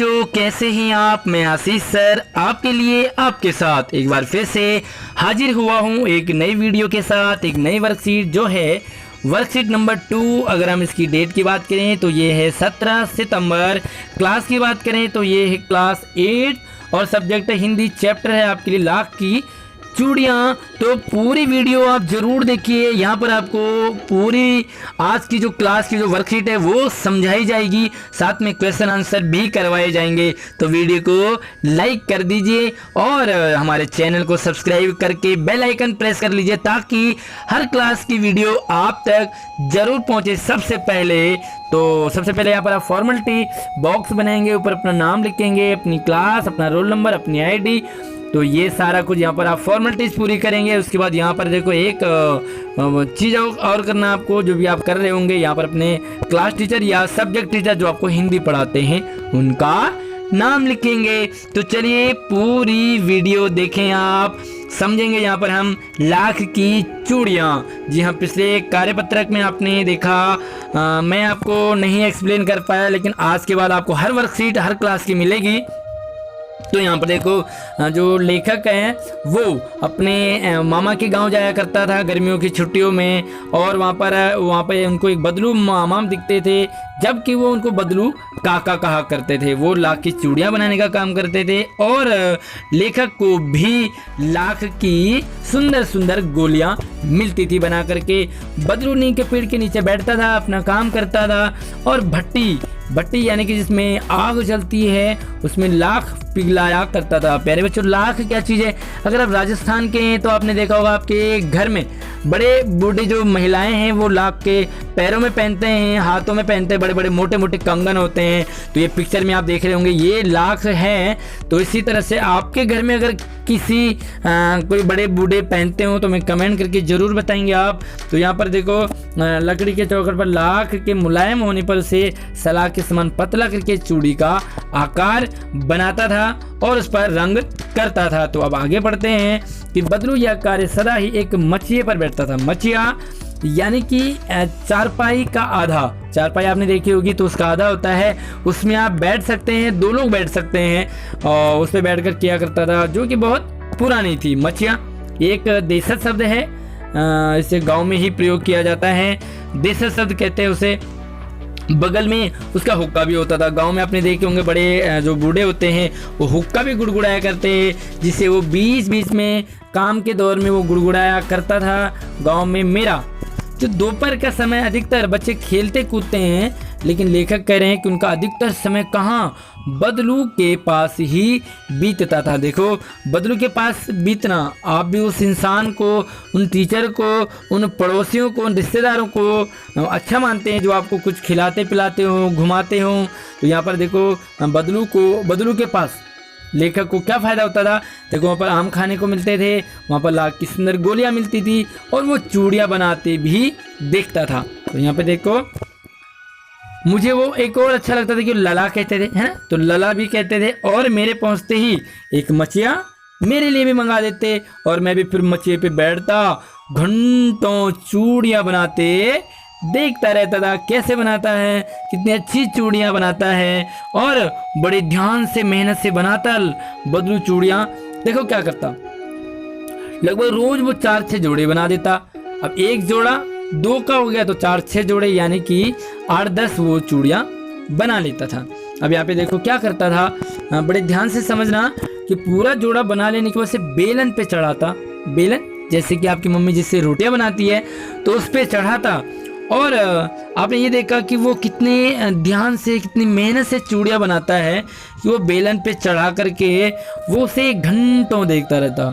बच्चों, कैसे हैं आप। मैं आशीष सर आपके लिए आपके साथ एक बार फिर से हाजिर हुआ हूं एक नई वीडियो के साथ, एक नई वर्कशीट जो है वर्कशीट नंबर 2। अगर हम इसकी डेट की बात करें तो ये है 17 सितंबर। क्लास की बात करें तो ये है क्लास 8 और सब्जेक्ट है हिंदी। चैप्टर है आपके लिए लाख की चूड़ियाँ। तो पूरी वीडियो आप ज़रूर देखिए। यहाँ पर आपको पूरी आज की जो क्लास की जो वर्कशीट है वो समझाई जाएगी, साथ में क्वेश्चन आंसर भी करवाए जाएंगे। तो वीडियो को लाइक कर दीजिए और हमारे चैनल को सब्सक्राइब करके बेल आइकन प्रेस कर लीजिए ताकि हर क्लास की वीडियो आप तक ज़रूर पहुँचे सबसे पहले। तो सबसे पहले यहाँ पर आप फॉर्मेलिटी बॉक्स बनाएंगे, ऊपर अपना नाम लिखेंगे, अपनी क्लास, अपना रोल नंबर, अपनी आईडी। तो ये सारा कुछ यहाँ पर आप फॉर्मेलिटीज़ पूरी करेंगे। उसके बाद यहाँ पर देखो एक चीज़ और करना आपको, जो भी आप कर रहे होंगे यहाँ पर अपने क्लास टीचर या सब्जेक्ट टीचर जो आपको हिंदी पढ़ाते हैं उनका नाम लिखेंगे। तो चलिए पूरी वीडियो देखें, आप समझेंगे। यहाँ पर हम लाख की चूड़ियाँ, जी हाँ, पिछले कार्यपत्रक में आपने देखा। मैं आपको नहीं एक्सप्लेन कर पाया, लेकिन आज के बाद आपको हर वर्कशीट हर क्लास की मिलेगी। तो यहाँ पर देखो जो लेखक हैं वो अपने मामा के गांव जाया करता था गर्मियों की छुट्टियों में, और वहाँ पे उनको एक बदलू मामा दिखते थे, जबकि वो उनको बदलू काका कहा करते थे। वो लाख की चूड़ियाँ बनाने का काम करते थे और लेखक को भी लाख की सुंदर सुंदर गोलियाँ मिलती थी बना करके। बदलू नीम के पेड़ के नीचे बैठता था, अपना काम करता था, और भट्टी यानी कि जिसमें आग जलती है उसमें लाख पिघलाया करता था। प्यारे बच्चों, लाख क्या चीज़ है। अगर आप राजस्थान के हैं तो आपने देखा होगा आपके घर में बड़े बूढ़ी जो महिलाएं हैं वो लाख के पैरों में पहनते हैं, हाथों में पहनते हैं, बड़े बड़े मोटे मोटे कंगन होते हैं। तो ये पिक्चर में आप देख रहे होंगे ये लाख है। तो इसी तरह से आपके घर में अगर किसी कोई बड़े बूढ़े पहनते हो तो मैं कमेंट करके ज़रूर बताएंगे आप। तो यहाँ पर देखो लकड़ी के चौखट पर लाख के मुलायम होने पर उसे सलाह के समान पतला करके चूड़ी का आकार बनाता था और उस पर रंग करता था। तो अब आगे बढ़ते हैं कि बदलू यह कार्य सदा ही एक मचिए पर बैठता था। मचिया यानी कि चारपाई का आधा, चारपाई आपने देखी होगी तो उसका आधा होता है, उसमें आप बैठ सकते हैं, 2 लोग बैठ सकते हैं और उस पर बैठकर किया करता था, जो कि बहुत पुरानी थी। मचिया एक देशज शब्द है, इसे गांव में ही प्रयोग किया जाता है। देशज शब्द कहते हैं उसे। बगल में उसका हुक्का भी होता था। गांव में आपने देखे होंगे बड़े जो बूढ़े होते हैं वो हुक्का भी गुड़गुड़ाया करते हैं, जिसे वो बीच बीच में काम के दौर में वो गुड़गुड़ाया करता था। गांव में मेरा तो दोपहर का समय अधिकतर बच्चे खेलते कूदते हैं, लेकिन लेखक कह रहे हैं कि उनका अधिकतर समय कहाँ, बदलू के पास ही बीतता था। देखो बदलू के पास बीतना, आप भी उस इंसान को, उन टीचर को, उन पड़ोसियों को, उन रिश्तेदारों को अच्छा मानते हैं जो आपको कुछ खिलाते पिलाते हो, घुमाते हो। तो यहाँ पर देखो बदलू के पास लेखक को क्या फ़ायदा होता था। देखो वहाँ पर आम खाने को मिलते थे, वहाँ पर लाख की सुंदर गोलियाँ मिलती थी और वो चूड़ियाँ बनाते भी देखता था। तो यहाँ पे देखो मुझे वो एक और अच्छा लगता था कि लला कहते थे, है ना, तो लला भी कहते थे। और मेरे पहुँचते ही एक मचिया मेरे लिए भी मंगा देते और मैं भी फिर मचिए पे बैठता, घंटों चूड़ियाँ बनाते देखता रहता था। कैसे बनाता है, कितनी अच्छी चूड़ियाँ बनाता है और बड़े ध्यान से मेहनत से बनाता बदलू चूड़ियाँ। देखो क्या करता, लगभग रोज वो 4-6 जोड़े बना देता। अब एक जोड़ा 2 का हो गया तो 4-6 जोड़े यानी कि 8-10 वो चूड़ियाँ बना लेता था। अब यहाँ पे देखो क्या करता था, बड़े ध्यान से समझना कि पूरा जोड़ा बना लेने के बाद से बेलन पे चढ़ाता। बेलन जैसे कि आपकी मम्मी जिससे रोटियाँ बनाती है तो उस पर चढ़ाता। और आपने ये देखा कि वो कितने ध्यान से, कितनी मेहनत से चूड़ियाँ बनाता है कि वो बेलन पे चढ़ा करके वो उसे घंटों देखता रहता,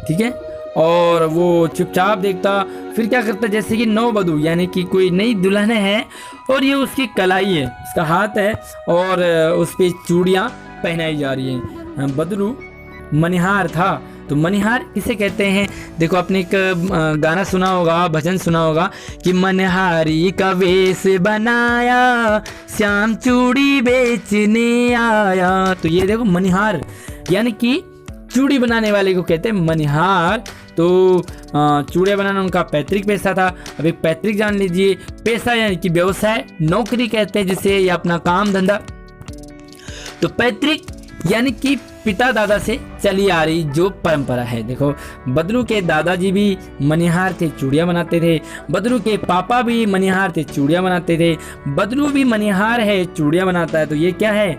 ठीक है, और वो चुपचाप देखता। फिर क्या करता, जैसे कि नववधू यानी कि कोई नई दुल्हन है और ये उसकी कलाई है, उसका हाथ है और उस पर चूड़ियाँ पहनाई जा रही हैं। बदलू मनिहार था। तो मनिहार किसे कहते हैं, देखो आपने एक गाना सुना होगा, भजन सुना होगा कि मनहारी का वेश बनाया, श्याम चूड़ी बेचने आया। तो ये देखो मनिहार यानी कि चूड़ी बनाने वाले को कहते हैं मनिहार। तो चूड़ियाँ बनाना उनका पैतृक पेशा था। अब एक पैतृक जान लीजिए, पेशा यानी कि व्यवसाय, नौकरी कहते हैं जिसे, या अपना काम धंधा। तो पैतृक यानी कि पिता दादा से चली आ रही जो परंपरा है। देखो बदलू के दादाजी भी मनिहार थे, चूड़ियाँ बनाते थे। बदलू के पापा भी मनिहार थे, चूड़ियाँ बनाते थे। बदलू भी मनिहार है, चूड़ियाँ बनाता है। तो ये क्या है?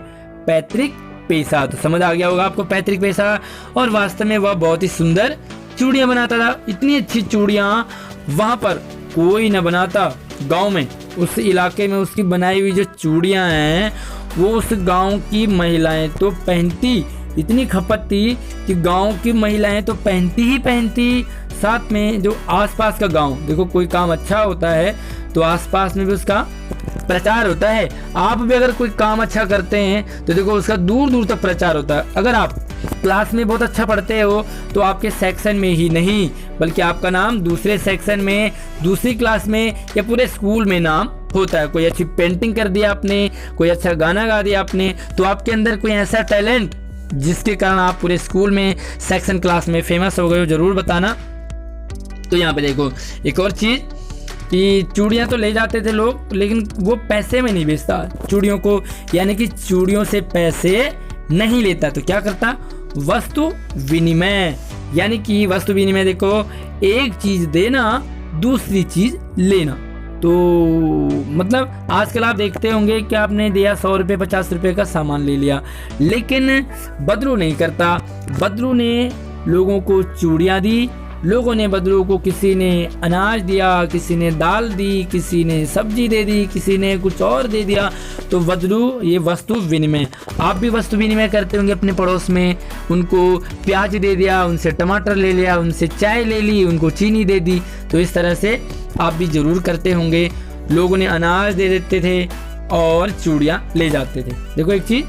पैतृक पेशा। तो समझ आ गया होगा आपको पैतृक पेशा। और वास्तव में वह बहुत ही सुंदर चूड़ियाँ बनाता था। इतनी अच्छी चूड़ियाँ वहाँ पर कोई न बनाता गाँव में। उस इलाके में उसकी बनाई हुई जो चूड़ियाँ हैं वो उस गांव की महिलाएं तो पहनती, इतनी खपत थी कि गांव की महिलाएं तो पहनती ही पहनती। साथ में जो आसपास का गांव, देखो कोई काम अच्छा होता है तो आसपास में भी उसका प्रचार होता है। आप भी अगर कोई काम अच्छा करते हैं तो देखो उसका दूर दूर तक प्रचार होता है। अगर आप क्लास में बहुत अच्छा पढ़ते हो तो आपके सेक्शन में ही नहीं बल्कि आपका नाम दूसरे सेक्शन में, दूसरी क्लास में या पूरे स्कूल में नाम होता है। कोई अच्छी पेंटिंग कर दिया आपने, कोई अच्छा गाना गा दिया आपने, तो आपके अंदर कोई ऐसा टैलेंट जिसके कारण आप पूरे स्कूल में, सेक्शन, क्लास में फेमस हो गए हो, जरूर बताना। तो यहाँ पे देखो एक और चीज़ कि चूड़ियाँ तो ले जाते थे लोग, लेकिन वो पैसे में नहीं बेचता चूड़ियों को, यानी कि चूड़ियों से पैसे नहीं लेता। तो क्या करता? वस्तु विनिमय, यानी कि वस्तु विनिमय। देखो एक चीज़ देना, दूसरी चीज़ लेना। तो मतलब आजकल आप देखते होंगे कि आपने दिया 100 रुपये 50 रुपये का सामान ले लिया, लेकिन बदलू नहीं करता। बदलू ने लोगों को चूड़ियाँ दी, लोगों ने बदलू को, किसी ने अनाज दिया, किसी ने दाल दी, किसी ने सब्जी दे दी, किसी ने कुछ और दे दिया। तो बदलू ये वस्तु विनिमय। आप भी वस्तु विनिमय करते होंगे अपने पड़ोस में, उनको प्याज दे दिया, उनसे टमाटर ले लिया, उनसे चाय ले ली, उनको चीनी दे दी। तो इस तरह से आप भी जरूर करते होंगे। लोगों ने अनाज दे देते थे और चूड़ियाँ ले जाते थे। देखो एक चीज़,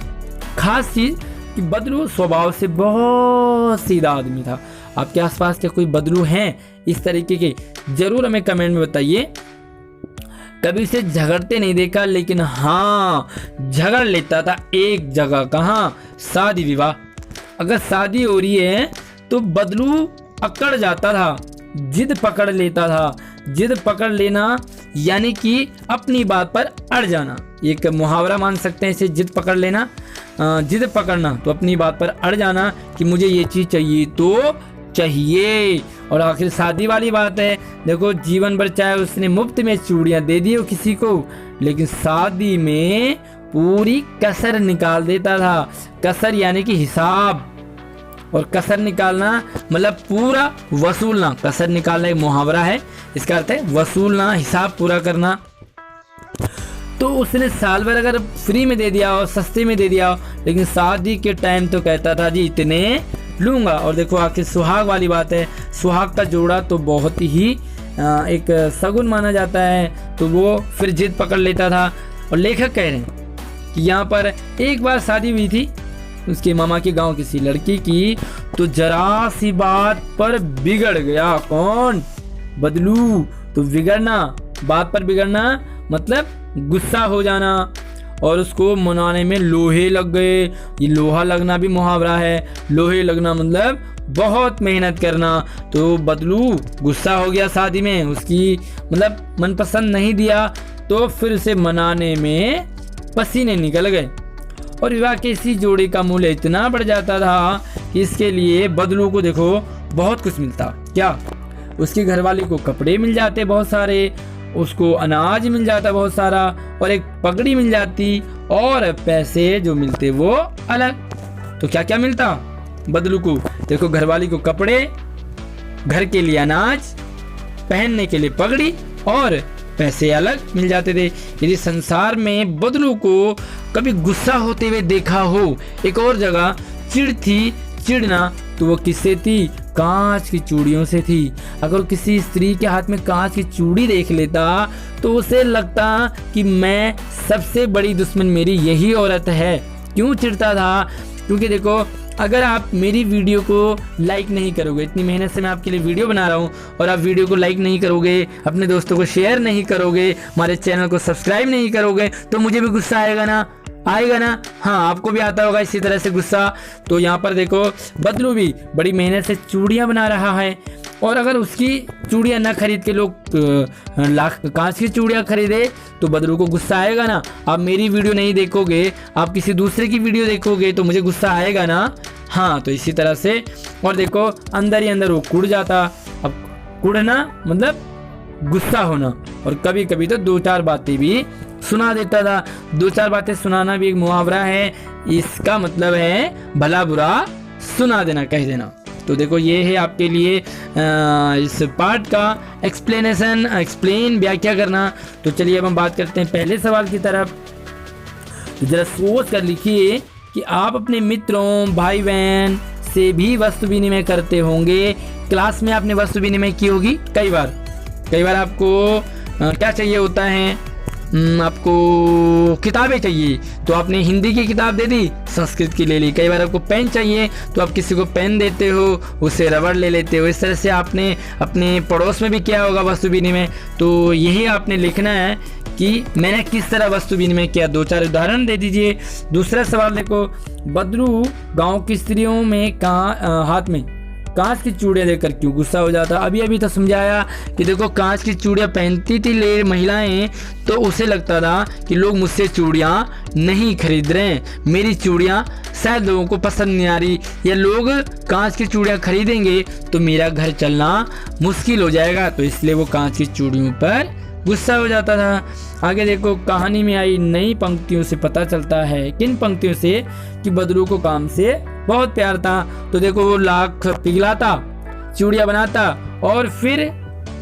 खास चीज़ कि बदलू स्वभाव से बहुत सीधा आदमी था। आपके आसपास के कोई बदलू हैं इस तरीके के? जरूर हमें कमेंट में बताइए। कभी उसे झगड़ते नहीं देखा, लेकिन हाँ झगड़ लेता था एक जगह। कहाँ? शादी विवाह। अगर शादी हो रही है तो बदलू अकड़ जाता था, जिद पकड़ लेता था। जिद पकड़ लेना यानी कि अपनी बात पर अड़ जाना, एक मुहावरा मान सकते हैं इसे, जिद पकड़ लेना। जिद पकड़ना तो अपनी बात पर अड़ जाना कि मुझे ये चीज़ चाहिए तो चाहिए। और आखिर शादी वाली बात है, देखो जीवन भर चाहे उसने मुफ्त में चूड़ियाँ दे दी हो किसी को, लेकिन शादी में पूरी कसर निकाल देता था। कसर यानी कि हिसाब, और कसर निकालना मतलब पूरा वसूलना। कसर निकालना एक मुहावरा है, इसका अर्थ है वसूलना, हिसाब पूरा करना। तो उसने साल भर अगर फ्री में दे दिया हो, सस्ते में दे दिया हो, लेकिन शादी के टाइम तो कहता था जी इतने लूँगा। और देखो आखिर सुहाग वाली बात है, सुहाग का जोड़ा तो बहुत ही एक सगुन माना जाता है, तो वो फिर जिद पकड़ लेता था। और लेखक कह रहे हैं कि यहाँ पर एक बार शादी हुई थी उसके मामा के गांव किसी लड़की की, तो जरा सी बात पर बिगड़ गया। कौन? बदलू। तो बिगड़ना, बात पर बिगड़ना मतलब गुस्सा हो जाना, और उसको मनाने में लोहे लग गए। ये लोहा लगना भी मुहावरा है, लोहे लगना मतलब बहुत मेहनत करना। तो बदलू गुस्सा हो गया शादी में, उसकी मतलब मनपसंद नहीं दिया, तो फिर उसे मनाने में पसीने निकल गए। और विवाह के इसी जोड़े का मूल्य इतना बढ़ जाता था कि इसके लिए बदलू को देखो बहुत कुछ मिलता। क्या? उसकी घरवाली को कपड़े मिल जाते बहुत सारे, उसको अनाज मिल जाता बहुत सारा, और एक पगड़ी मिल जाती, और पैसे जो मिलते वो अलग। तो क्या क्या मिलता बदलू को? देखो घरवाली को कपड़े, घर के लिए अनाज, पहनने के लिए पगड़ी, और पैसे अलग मिल जाते थे। यदि संसार में बदलू को कभी गुस्सा होते हुए देखा हो, एक और जगह चिढ़ थी, चिढ़ना, तो वो किससे थी? कांच की चूड़ियों से थी। अगर किसी स्त्री के हाथ में कांच की चूड़ी देख लेता तो उसे लगता कि मैं सबसे बड़ी दुश्मन मेरी यही औरत है। क्यों चिढ़ता था? क्योंकि देखो अगर आप मेरी वीडियो को लाइक नहीं करोगे, इतनी मेहनत से मैं आपके लिए वीडियो बना रहा हूँ, और आप वीडियो को लाइक नहीं करोगे, अपने दोस्तों को शेयर नहीं करोगे, हमारे चैनल को सब्सक्राइब नहीं करोगे, तो मुझे भी गुस्सा आएगा ना, आएगा ना। हाँ, आपको भी आता होगा इसी तरह से गुस्सा। तो यहाँ पर देखो बदलू भी बड़ी मेहनत से चूड़ियाँ बना रहा है, और अगर उसकी चूड़ियाँ ना खरीद के लोग लाख कांच की चूड़ियाँ खरीदे तो बदरू को गुस्सा आएगा ना। आप मेरी वीडियो नहीं देखोगे, आप किसी दूसरे की वीडियो देखोगे तो मुझे गुस्सा आएगा ना। हाँ, तो इसी तरह से। और देखो अंदर ही अंदर वो कुड़ जाता। अब कुड़ना मतलब गुस्सा होना, और कभी कभी तो 2-4 बातें भी सुना देता था। 2-4 बातें सुनाना भी एक मुहावरा है, इसका मतलब है भला बुरा सुना देना, कह देना। तो देखो ये है आपके लिए इस पार्ट का एक्सप्लेन व्याख्या करना। तो चलिए अब हम बात करते हैं पहले सवाल की तरफ। तो जरा सोच कर लिखिए कि आप अपने मित्रों, भाई बहन से भी वस्तु विनिमय करते होंगे। क्लास में आपने वस्तु विनिमय की होगी कई बार आपको क्या चाहिए होता है, आपको किताबें चाहिए तो आपने हिंदी की किताब दे दी, संस्कृत की ले ली। कई बार आपको पेन चाहिए तो आप किसी को पेन देते हो, उससे रबड़ ले लेते हो। इस तरह से आपने अपने पड़ोस में भी किया होगा वस्तु विनिमय। तो यही आपने लिखना है कि मैंने किस तरह वस्तु विनिमय किया। 2-4 उदाहरण दे दीजिए। दूसरा सवाल देखो, बदरू गांव की स्त्रियों में हाथ में कांच की चूड़ियाँ देखकर क्यों गुस्सा हो जाता। अभी तो समझाया कि देखो कांच की चूड़ियाँ पहनती थी ले महिलाएं, तो उसे लगता था कि लोग मुझसे चूड़ियाँ नहीं खरीद रहे हैं, मेरी चूड़ियाँ शायद लोगों को पसंद नहीं आ रही, या लोग कांच की चूड़ियाँ खरीदेंगे तो मेरा घर चलना मुश्किल हो जाएगा। तो इसलिए वो कांच की चूड़ियों पर गुस्सा हो जाता था। आगे देखो, कहानी में आई नई पंक्तियों से पता चलता है, किन पंक्तियों से, कि बदरू को काम से बहुत प्यार था। तो देखो वो लाख पिघलाता, चूड़ियाँ बनाता और फिर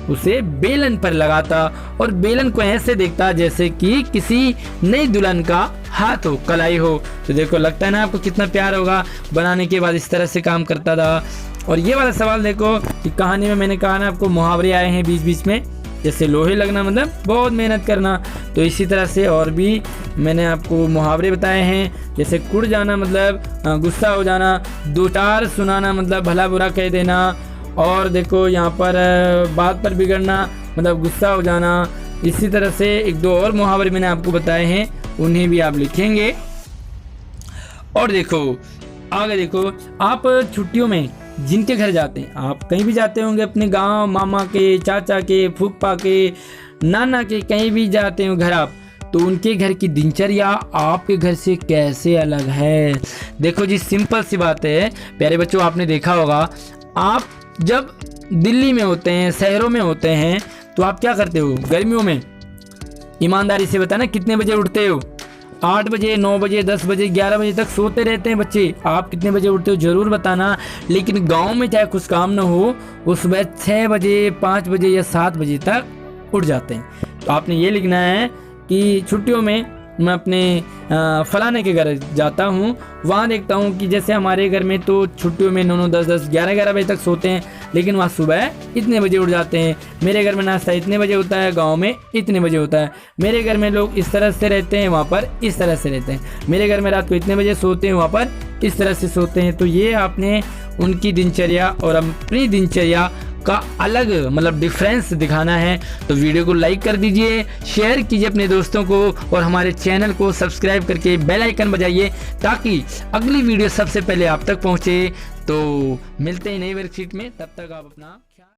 उसे बेलन पर लगाता, और बेलन को ऐसे देखता जैसे कि किसी नई दुल्हन का हाथ हो, कलाई हो। तो देखो लगता है ना आपको कितना प्यार होगा। बनाने के बाद इस तरह से काम करता था। और ये वाला सवाल देखो कि कहानी में मैंने कहा ना आपको मुहावरे आए हैं बीच बीच में, जैसे लोहे लगना मतलब बहुत मेहनत करना। तो इसी तरह से और भी मैंने आपको मुहावरे बताए हैं, जैसे कुड़ जाना मतलब गुस्सा हो जाना, 2-4 सुनाना मतलब भला बुरा कह देना, और देखो यहाँ पर बात पर बिगड़ना मतलब गुस्सा हो जाना। इसी तरह से 1-2 और मुहावरे मैंने आपको बताए हैं, उन्हें भी आप लिखेंगे। और देखो आगे देखो, आप छुट्टियों में जिनके घर जाते हैं, आप कहीं भी जाते होंगे अपने गांव, मामा के, चाचा के, फूफा के, नाना के, कहीं भी जाते हो घर आप, तो उनके घर की दिनचर्या आपके घर से कैसे अलग है। देखो जी, सिंपल सी बात है प्यारे बच्चों, आपने देखा होगा आप जब दिल्ली में होते हैं, शहरों में होते हैं, तो आप क्या करते हो गर्मियों में, ईमानदारी से बताना कितने बजे उठते हो। 8 बजे, 9 बजे, 10 बजे, 11 बजे तक सोते रहते हैं बच्चे। आप कितने बजे उठते हो ज़रूर बताना। लेकिन गांव में चाहे कुछ काम ना हो, वो सुबह 6 बजे, 5 बजे या 7 बजे तक उठ जाते हैं। तो आपने ये लिखना है कि छुट्टियों में मैं अपने फलाने के घर जाता हूँ, वहाँ देखता हूँ कि जैसे हमारे घर में तो छुट्टियों में 9-9, 10-10, 11-11 बजे तक सोते हैं, लेकिन वहाँ सुबह इतने बजे उठ जाते हैं। मेरे घर में नाश्ता इतने बजे होता है, गांव में इतने बजे होता है। मेरे घर में लोग इस तरह से रहते हैं, वहाँ पर इस तरह से रहते हैं। मेरे घर में रात को इतने बजे सोते हैं, वहाँ पर इस तरह से सोते हैं। तो ये आपने उनकी दिनचर्या और अपनी दिनचर्या का अलग मतलब डिफरेंस दिखाना है। तो वीडियो को लाइक कर दीजिए, शेयर कीजिए अपने दोस्तों को, और हमारे चैनल को सब्सक्राइब करके बेल आइकन बजाइए ताकि अगली वीडियो सबसे पहले आप तक पहुंचे। तो मिलते हैं नई वर्कशीट में, तब तक आप अपना